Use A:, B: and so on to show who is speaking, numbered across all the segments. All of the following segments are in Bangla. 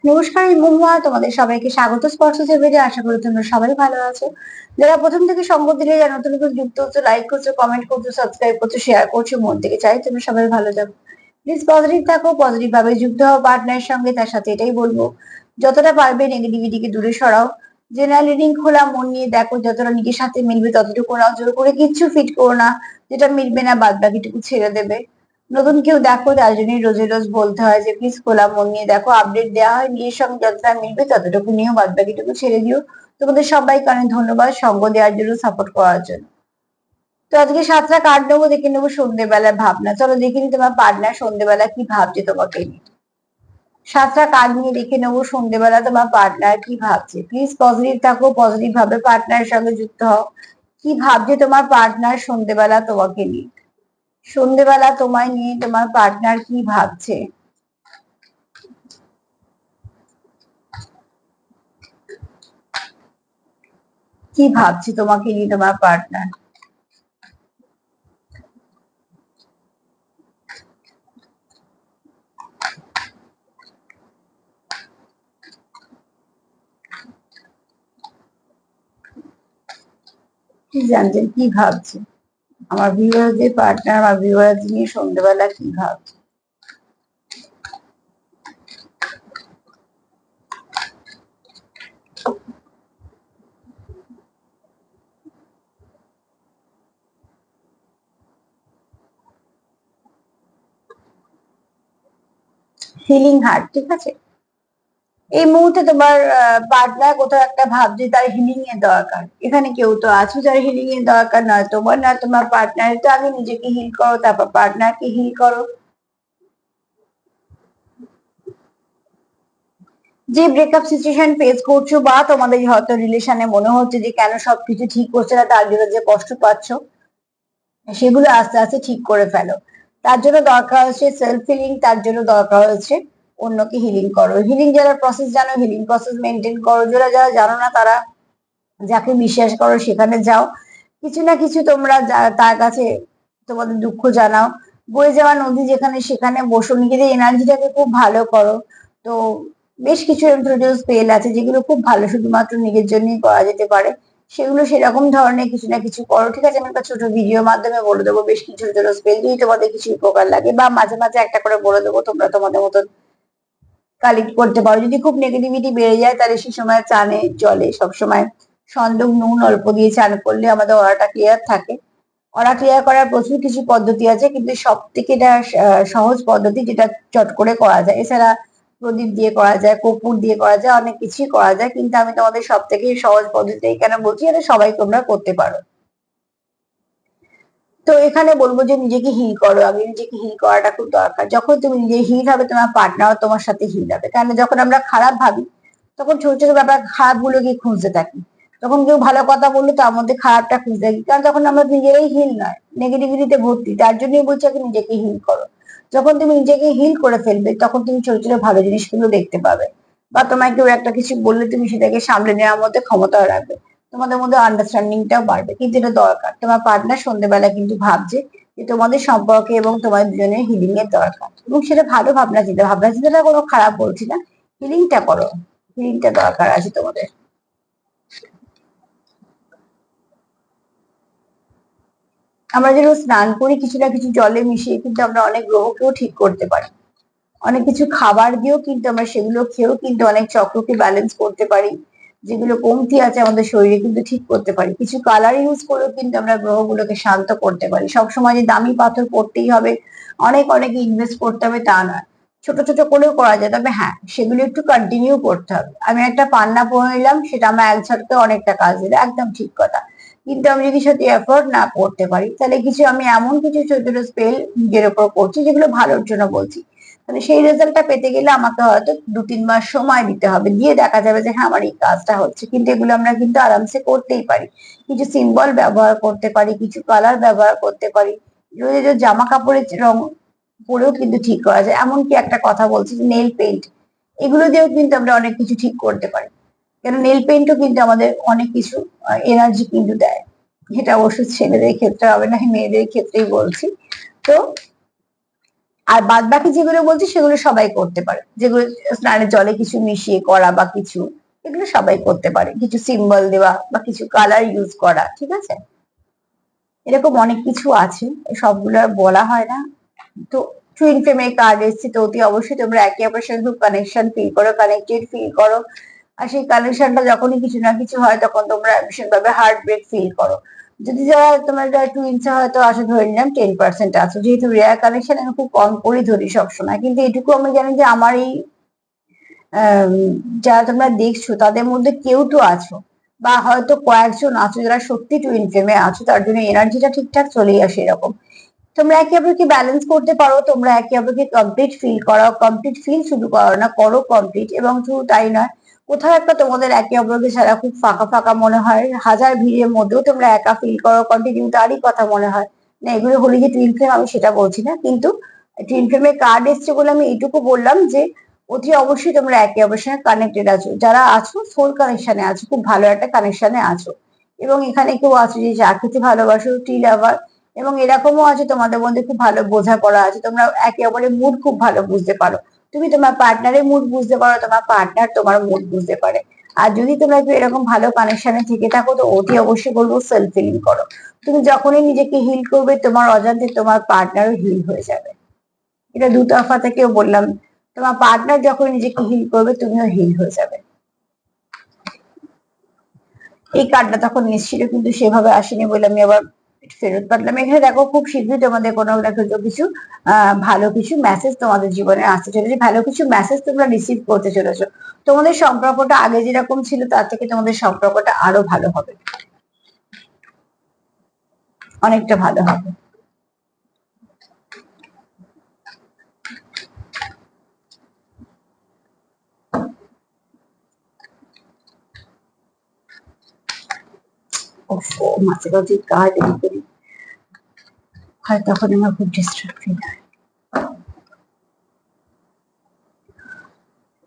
A: নমস্কার, আমি মহুয়া। তোমাদের সবাইকে স্বাগত স্পর্শ চেপে। আশা করি তোমরা সবাই ভালো আছো। যারা প্রথম থেকে সঙ্গ দিলে, যারা নতুন নতুন যুক্ত হচ্ছে, লাইক করছো, কমেন্ট করছো, সাবস্ক্রাইব করছো, শেয়ার করছো, মন থেকে চাই তোমরা সবাই ভালো যাও। প্লিজ পজিটিভ থাকো, পজিটিভ ভাবে যুক্ত হও পার্টনারের সঙ্গে। তার সাথে এটাই বলবো, যতটা পারবে নেগেটিভিটিকে দূরে সরাও। জেনারেল রিডিং খোলা মন নিয়ে দেখো, যতটা নিজের সাথে মিলবে ততটুকু নাও। জোর করে কিচ্ছু ফিট করো না, যেটা মিলবে না বাদ বাকিটুকু ছেড়ে দেবে। নতুন কেউ দেখো, তার জন্যই রোজে রোজ বলতে হয় যে প্লিজ খোলা মন নিয়ে দেখো। আপডেট দেওয়া হয়, নিজের সঙ্গে যতটা মিলবে ততটুকু নিয়েও, বাদ বাকিটুকু ছেড়ে দিও। তোমাদের সবাইকে অনেক ধন্যবাদ সঙ্গ দেওয়ার জন্য, সাপোর্ট করার জন্য। তো আজকে 7টা কার্ড নেবো, দেখে নেবো সন্ধ্যেবেলার ভাবনা। চলো দেখে নি তোমার পার্টনার সন্ধ্যেবেলা কি ভাবছে তোমাকে নিয়ে। 7টা কার্ড নিয়ে দেখে নেবো সন্ধ্যেবেলা তোমার পার্টনার কি ভাবছে। প্লিজ পজিটিভ থাকো, পজিটিভ ভাবে পার্টনারের সঙ্গে যুক্ত হও। কি ভাবছে তোমার পার্টনার সন্ধ্যেবেলা তোমাকে নিয়ে? সন্ধ্যেবেলা তোমায় নিয়ে তোমার পার্টনার কি ভাবছে? কি ভাবছে তোমাকে নিয়ে তোমার পার্টনার? কি জানছেন, কি ভাবছে আমার ভিউয়ারদের পার্টনার, আমার ভিউয়ার নিয়ে সন্ধ্যেবেলা কি ভাবছে? হিলিং হার্ট, ঠিক আছে। এই মুহূর্তে তোমার পার্টনার কোথাও একটা ভাবছে তার হিলিং এর দরকার। এখানে কেউ তো আছো যার হিলিং এর দরকার, নয় তোমার না তোমার পার্টনার। তো আগে নিজেকে হিল করো, তারপর পার্টনারকে হিল করো। যে ব্রেকআপ সিচুয়েশন ফেস করছো, বা তোমাদের হয়তো রিলেশনে মনে হচ্ছে যে কেন সবকিছু ঠিক হচ্ছে না, তার জন্য যে কষ্ট পাচ্ছ, সেগুলো আস্তে আস্তে ঠিক করে ফেলো। তার জন্য দরকার হচ্ছে সেলফ হিলিং, তার জন্য দরকার হচ্ছে অন্যকে হিলিং করো। হিলিং যারা প্রসেস জানো, হিলিং প্রসেস মেনটেন করো। যারা যারা জানো না, তারা যাকে বিশ্বাস করো সেখানে যাও। কিছু না কিছু তোমরা তার কাছে তোমাদের দুঃখ জানাও। বয়ে যাওয়া নদী যেখানে সেখানে বসো, নিজেদের এনার্জিটাকে খুব ভালো করো। তো বেশ কিছু ইন্ট্রোডিউস স্পেল আছে যেগুলো খুব ভালো, শুধুমাত্র নিজের জন্যই করা যেতে পারে। সেগুলো সেরকম ধরনের কিছু না কিছু করো, ঠিক আছে। আমি একটা ছোট ভিডিওর মাধ্যমে বলে দেবো বেশ কিছু ছোট ছোট স্পেল, যদি তোমাদের কিছু উপকার লাগে, বা মাঝে মাঝে একটা করে বলে দেবো, তোমরা তোমাদের মতন কালেক্ট করতে পারো। যদি খুব নেগেটিভিটি বেড়ে যায়, তাহলে সেই সময় চানে জলে সবসময় সন্দক নুন অল্প দিয়ে চান করলে আমাদের অরাটা ক্লিয়ার থাকে। অরা ক্লিয়ার করার প্রচুর কিছু পদ্ধতি আছে, কিন্তু সব থেকে এটা সহজ পদ্ধতি, যেটা চট করে করা যায়। এছাড়া প্রদীপ দিয়ে করা যায়, কর্পূর দিয়ে করা যায়, অনেক কিছুই করা যায়, কিন্তু আমি তোমাদের সব থেকে সহজ পদ্ধতি কেন বলছি, এটা সবাই তোমরা করতে পারো। তো এখানে বলবো যে নিজেকে হিল করো। আগে নিজেকে হিল করাটা খুব দরকার। যখন তুমি নিজে হিল হবে, তোমার পার্টনার তোমার সাথে হিল হবে। কারণ যখন আমরা খারাপ ভাবি, তখন ছোট ছোট ব্যাপার খারাপ গুলোকে খুঁজতে থাকি। তখন কেউ ভালো কথা বললো, তার মধ্যে খারাপটা খুঁজতে থাকি, কারণ তখন আমরা নিজেরাই হিল নয়, নেগেটিভিটিতে ভর্তি। তার জন্যই বলছি আগে নিজেকে হিল করো। যখন তুমি নিজেকে হিল করে ফেলবে, তখন তুমি ছোট ছোট ভালো জিনিসগুলো দেখতে পাবে। বা তোমায় কেউ একটা কিছু বললে, তুমি সেটাকে সামলে নেওয়ার মধ্যে ক্ষমতাও রাখবে। তোমাদের মধ্যে আন্ডারস্ট্যান্ডিংটাও বাড়বে। কিন্তু এটা দরকার, তোমার পার্টনার সন্ধ্যেবেলা কিন্তু ভাবছে যে তোমাদের সম্পর্কে এবং তোমার দুজনের হিলিং এর দরকার, এবং সেটা ভালো ভাবনা চিন্তা। ভাবনা চিন্তাটা কোনো খারাপ বলছি না, হিলিংটা করো। হিলিংটা দরকার আছে তোমাদের। আমরা যেন স্নান করি কিছু না কিছু জলে মিশিয়ে, কিন্তু আমরা অনেক গ্রহকেও ঠিক করতে পারি। অনেক কিছু খাবার দিয়েও কিন্তু আমরা, সেগুলো খেয়েও কিন্তু অনেক চক্রকে ব্যালেন্স করতে পারি। যেগুলো কমতি আছে আমাদের শরীরে, কিন্তু ঠিক করতে পারি। কিছু কালার ইউজ করেও কিন্তু আমরা গ্রহগুলোকে শান্ত করতে পারি। সবসময় যে দামি পাথর পড়তেই হবে, অনেক অনেক ইনভেস্ট করতে হবে, তা নয়। ছোট ছোট করেও করা যায়, তবে হ্যাঁ, সেগুলো একটু কন্টিনিউ করতে হবে। আমি একটা পান্না পরে নিলাম, সেটা আমার এক ঝটকে অনেকটা কাজ দিল, একদম ঠিক কথা। কিন্তু আমি যদি সাথে এফোর্ট না করতে পারি, তাহলে কিছু আমি এমন কিছু ছোট ছোট স্পেল নিজের উপর করছি যেগুলো ভালোর জন্য বলছি, মানে সেই রেজাল্টটা পেতে গেলে আমাকে হয়তো 2-3 মাস সময় দিতে হবে। দিয়ে দেখা যাবে যে হ্যাঁ, আমার এই কাজটা হচ্ছে। কিন্তু এগুলো আমরা কিন্তু আরামসে করতেই পারি। কিছু সিম্বল ব্যবহার করতে পারি, কিছু কালার ব্যবহার করতে পারি। রোজ রোজ জামা কাপড়ের রং পরেও কিন্তু ঠিক করা যায়। এমনকি একটা কথা বলছি, নেল পেন্ট, এগুলো দিয়েও কিন্তু আমরা অনেক কিছু ঠিক করতে পারি। কেন, নেল পেন্টও কিন্তু আমাদের অনেক কিছু এনার্জি কিন্তু দেয়। এটা অবশ্য ছেলেদের ক্ষেত্রে হবে না, মেয়েদের ক্ষেত্রেই বলছি। তো আর বাদ বাকি যেগুলো বলছি সেগুলো সবাই করতে পারে, যেগুলো স্নানের জলে কিছু মিশিয়ে করা বা কিছু, এগুলো সবাই করতে পারে, কিছু সিম্বল দেওয়া বা কিছু কালার ইউজ করা, ঠিক আছে? এরকম অনেক কিছু আছে, সবগুলো আর বলা হয় না। তো টুইন ফ্লেমে কার্ড এসছে, তো অতি অবশ্যই তোমরা একে অপরের সাথে খুব কানেকশন ফিল করো, কানেক্টেড ফিল করো। আর সেই কানেকশনটা যখনই কিছু না কিছু হয় তখন তোমরা ভীষণ ভাবে হার্ট ব্রেক ফিল করো। যদি যারা তোমার টুইন্স হয়তো আসে, ধরে নিলাম 10% আছো, যেহেতু রেয়ার কানেকশন আমি খুব কম করে ধরি সবসময়, কিন্তু এটুকু আমি জানি যে আমার এই যারা তোমরা দেখছো তাদের মধ্যে কেউ তো আছো, বা হয়তো কয়েকজন আছো যারা সত্যি টুইন ফ্লেমে আছো, তার জন্য এনার্জিটা ঠিকঠাক চলেই আসে এরকম। তোমরা একে অপরকে ব্যালেন্স করতে পারো, তোমরা একে অপরকে কমপ্লিট ফিল করাও, কমপ্লিট ফিল শুধু করো না, করো কমপ্লিট। এবং শুধু তাই নয়, কোথাও একটা তোমাদের একে অপরকে ছাড়া খুব ফাঁকা ফাঁকা মনে হয়, হাজার ভিড়ের মধ্যেও তোমরা একা ফিল করো, কন্টিনিউ তারই কথা মনে হয় না, এগুলো হলে যে টুইন ফ্লেম আমি সেটা বলছি না, কিন্তু টুইন ফ্লেমের কার্ড এসছে বলে আমি এইটুকু বললাম যে অতি অবশ্যই তোমরা একে অপরের সঙ্গে কানেক্টেড আছো, যারা আছো সোল কানেকশনে আছো, খুব ভালো একটা কানেকশনে আছো। এবং এখানে কেউ আছো যে চা খেতে ভালোবাসো, টি লাভার, এবং এরকমও আছে তোমাদের মধ্যে খুব ভালো বোঝাপড়া আছে, তোমরা একে অপরের মুড খুব ভালো বুঝতে পারো, তুমি তোমার পার্টনারের মুড বুঝতে পারো, তোমার পার্টনার তোমার মুড বুঝতে পারে। আর যদি তোমরা একটু এরকম ভালো কানেকশনে থেকে থাকো, তো অতি অবশ্যই বলবো সেলফ হিলিং করো। তুমি যখনই নিজেকে হিল করবে, তোমার অজান্তে তোমার পার্টনারও হিল হয়ে যাবে। এটা দুতরফা থেকেও বললাম, তোমার পার্টনার যখন নিজেকে হিল করবে, তুমিও হিল হয়ে যাবে। এই কার্ডটা তখন এসেছিল কিন্তু সেভাবে আসেনি বলে আমি আবার ফেরত পাঠালাম। এখানে দেখো খুব শীঘ্রই তোমাদের কোনো না কিছু ভালো কিছু মেসেজ তোমাদের জীবনে আসতে চলেছে, ভালো কিছু মেসেজ তোমরা রিসিভ করতে চলেছো। তোমাদের সম্পর্কটা আগে যেরকম ছিল তার থেকে তোমাদের সম্পর্কটা আরো ভালো হবে, অনেকটা ভালো হবে। ওফো, মাঝে মাঝে কার্ড করি হয়, তখন আমার খুব ডিস্টার্ব ফিল হয়,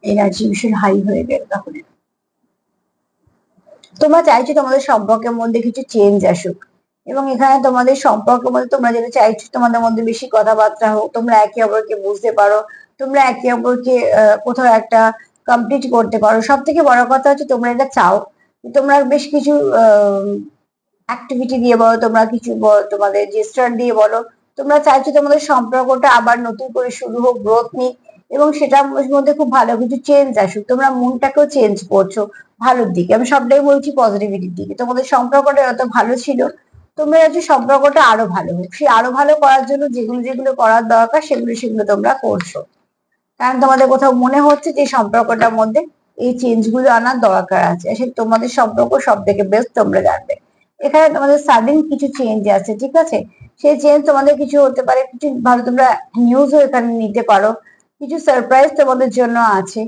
A: এনার্জি ভীষণ হাই হয়ে গেল তখন। তোমরা চাইছো তোমাদের সম্পর্কের মধ্যে কিছু চেঞ্জ আসুক, এবং এখানে তোমাদের সম্পর্কের মধ্যে তোমরা যেটা চাইছো তোমাদের মধ্যে বেশি কথাবার্তা হোক, তোমরা একে অপরকে বুঝতে পারো, তোমরা একে অপরকে কোথাও একটা কমপ্লিট করতে পারো। সব থেকে বড় কথা হচ্ছে তোমরা এটা চাও, তোমরা বেশ কিছু অ্যাক্টিভিটি দিয়ে বলো, তোমরা কিছু তোমাদের জেস্টার দিয়ে বলো, তোমরা চাইছো তোমাদের সম্পর্কটা আবার নতুন করে শুরু হোক, গ্রোথ নিক, এবং সেটার মধ্যে খুব ভালো কিছু চেঞ্জ আসুক। তোমরা মনটাকেও চেঞ্জ করছো ভালোর দিকে, আমি সবটাই বলছি পজিটিভিটির দিকে। তোমাদের সম্পর্কটা যত ভালো ছিল, তোমরা হচ্ছে সম্পর্কটা আরো ভালো হোক, সেই আরো ভালো করার জন্য যেগুলো যেগুলো করার দরকার সেগুলো সেগুলো তোমরা করছো, কারণ তোমাদের কোথাও মনে হচ্ছে যে সম্পর্কটার মধ্যে এই চেঞ্জ গুলো আনার দরকার আছে। আসলে তোমাদের সম্পর্ক সব থেকে বেস্ট তোমরা জানবে। এখানে তোমাদের সাডেন কিছু চেঞ্জ আছে, ঠিক আছে? সেই চেঞ্জ তোমাদের কিছু হতে পারে, কিছু ভালো তোমরা নিউজও এখানে নিতে পারো, কিছু সারপ্রাইজ তোমাদের জন্য আছে,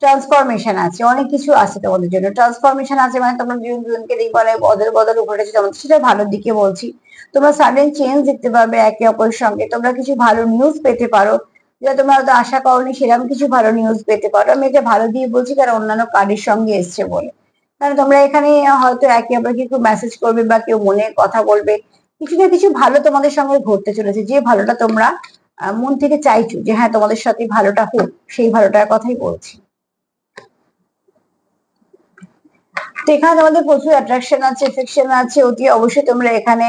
A: ট্রান্সফরমেশন আছে, অনেক কিছু আছে তোমাদের জন্য। ট্রান্সফরমেশন আছে মানে তোমরা দুজনকে দেখবে বদল বদল ঘটেছে তোমাদের, সেটা ভালোর দিকে বলছি। তোমরা সাডেন চেঞ্জ দেখতে পারবে একে অপরের সঙ্গে, তোমরা কিছু ভালো নিউজ পেতে পারো, যেটা তোমরা হয়তো আশা করনি, সেরকম কিছু ভালো নিউজ পেতে পারো। আমি এটা ভালো দিয়ে বলছি কারণ অন্যান্য কার্ডের সঙ্গে এসছে বলে। কারণ তোমরা এখানে হয়তো একে অপরকে একটু মেসেজ করবে বা কেউ মনে কথা বলবে, কিছু না কিছু ভালো তোমাদের সঙ্গে ঘটতে চলেছে, যে ভালোটা তোমরা মন থেকে চাইছো যে হ্যাঁ তোমাদের সাথে ভালোটা হোক, সেই ভালোটার কথাই বলছি। তো এখানে তোমাদের প্রচুর অ্যাট্রাকশন আছে, এফেকশন আছে, অতি অবশ্যই তোমরা এখানে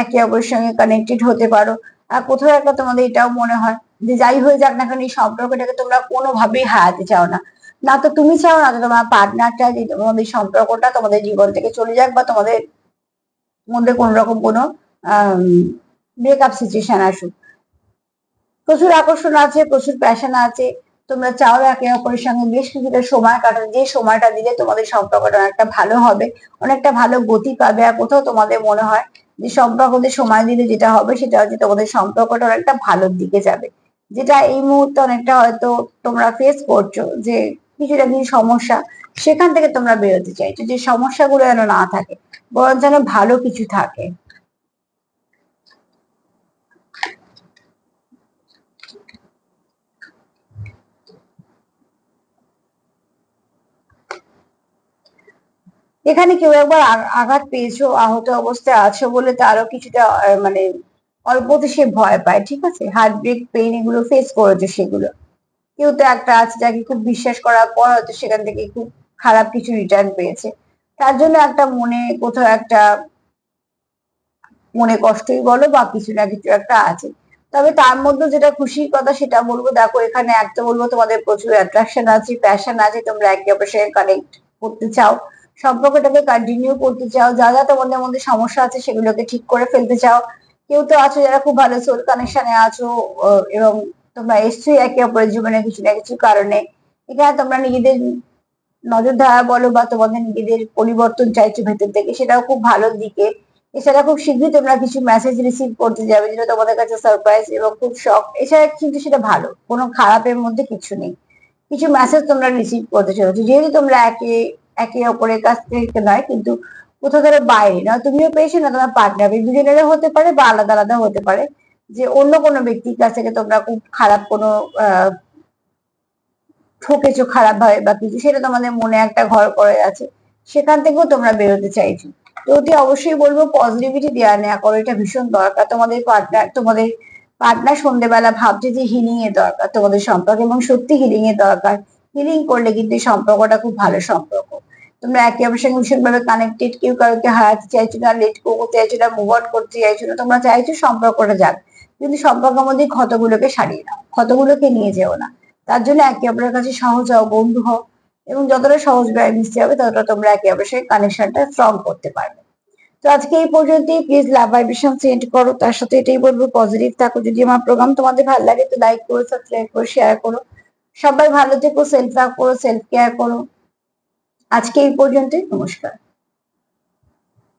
A: একে অপরের সঙ্গে কানেক্টেড হতে পারো। আর কোথাও একটা তোমাদের এটাও মনে হয় যে যাই হয়ে যাক না কেন, এই সম্পর্কটাকে তোমরা কোনোভাবেই হারাতে চাও না, না তো তুমি চাও না তো তোমার পার্টনারটা, যে তোমাদের সম্পর্কটা তোমাদের জীবন থেকে চলে যাক, বা তোমাদের মধ্যে কোন রকম কোনো ব্রেকআপ সিচুয়েশন আসুক। প্রচুর আকর্ষণ আছে, প্রচুর প্যাশন আছে, তোমরা চাও একে অপরের সঙ্গে বেশ কিছুটা সময় কাটাতে, যে সময়টা দিলে তোমাদের সম্পর্কটা অনেকটা ভালো হবে, অনেকটা ভালো গতি পাবে। আর কোথাও তোমাদের মনে হয় যে সম্পর্কতে সময় দিলে যেটা হবে সেটা হচ্ছে তোমাদের সম্পর্কটা অনেকটা ভালোর দিকে যাবে, যেটা এই মুহূর্তে অনেকটা হয়তো তোমরা ফেস করছো, যে কিছুটা কিছু সমস্যা, সেখান থেকে তোমরা বেরোতে চাইছো, যে সমস্যাগুলো যেন না থাকে, বরং যেন ভালো কিছু থাকে। এখানে কেউ একবার আঘাত পেয়েছো, আহত অবস্থায় আছো বলে তারও কিছুটা মানে অল্পতে সে ভয় পায়, ঠিক আছে, হার্ট ব্রেক, পেইন এগুলো ফেস করেছে সেগুলো। কেউ তো একটা আছে যাকে খুব বিশ্বাস করার পর হয়তো সেখান থেকে খুব খারাপ কিছু রিটার্ন পেয়েছে, তার জন্য একটা মনে কোথাও একটা মনে কষ্টই বলো বা কিছু না কিছু একটা আছে। তবে তার মধ্যে যেটা খুশির কথা সেটা বলবো, দেখো এখানে একটা বলবো তোমাদের প্রচুর অ্যাট্রাকশন আছে, প্যাশন আছে, তোমরা একে অপরের সঙ্গে কানেক্ট করতে চাও, সম্পর্কটাকে কন্টিনিউ করতে চাও, যা যা তোমাদের মধ্যে সমস্যা আছে সেগুলোকে ঠিক করে ফেলতে চাও। কেউ তো আছো যারা খুব ভালো সোল কানেকশনে আছো, এবং তোমরা এসছোই একে অপরের জীবনে কিছু না কিছু কারণে। এখানে তোমরা নিজেদের নজরদারি বলো বা তোমাদের নিজেদের পরিবর্তন চাইছো ভেতর থেকে, সেটাও খুব ভালো দিকে। এছাড়া খুব শীঘ্রই তোমরা কিছু মেসেজ রিসিভ করতে যাবে যেটা তোমাদের কাছে সারপ্রাইজ এবং খুব শখ। এছাড়া কিন্তু সেটা ভালো, কোনো খারাপের মধ্যে কিছু নেই। কিছু মেসেজ তোমরা রিসিভ করতে চলেছো, যেহেতু তোমরা একে একে অপরের কাছ থেকে নয় কিন্তু কোথাও ধরো বাইরে, না তুমিও পেয়েছো না তোমার পার্টনার, দুজনেরও হতে পারে বা আলাদা আলাদা হতে পারে, যে অন্য কোনো ব্যক্তির কাছ থেকে তোমরা খুব খারাপ কোনো ঠকেছো খারাপ ভাবে বা কিছু, সেটা তোমাদের মনে একটা ঘর করে আছে, সেখান থেকেও তোমরা বেরোতে চাইছো। তো অতি অবশ্যই বলবো পজিটিভিটি দেওয়া নেওয়া করো, এটা ভীষণ দরকার। তোমাদের পার্টনার সন্ধ্যেবেলা ভাবছে যে হিলিং এর দরকার তোমাদের সম্পর্কে, এবং সত্যি হিলিং এর দরকার। হিলিং করলে কিন্তু এই সম্পর্কটা খুব ভালো সম্পর্ক। তোমরা একে অপরের সঙ্গে ভীষণ ভাবে কানেক্টেড, কেউ কাউকে হারাতে চাইছো না, লেট করতে চাইছো না, মুভ অন করতে চাইছো না, তোমরা চাইছো সম্পর্কটা যাক, কিন্তু সম্পর্কের মধ্যে ক্ষতগুলোকে সারিয়ে নাও, ক্ষতগুলোকে নিয়ে যেও না। তার জন্য একে অপরের কাছে সহজ হও, বন্ধু হও, এবং যতটা সহজভাবে মিশতে হবে ততটা তোমরা একে অপরের সাথে কানেকশনটা স্ট্রং করতে পারবে। তো আজকে এই পর্যন্তই। প্লিজ লাভ ভাইব্রেশন সেন্ড করো, তার সাথে এটাই বলবো পজিটিভ থাকো। যদি আমার প্রোগ্রাম তোমাদের ভালো লাগে তো লাইক করো, সাবস্ক্রাইব করো, শেয়ার করো। সবাই ভালো থেকো, সেলফ লাভ করো, সেলফ কেয়ার করো। আজকে এই পর্যন্তই, নমস্কার।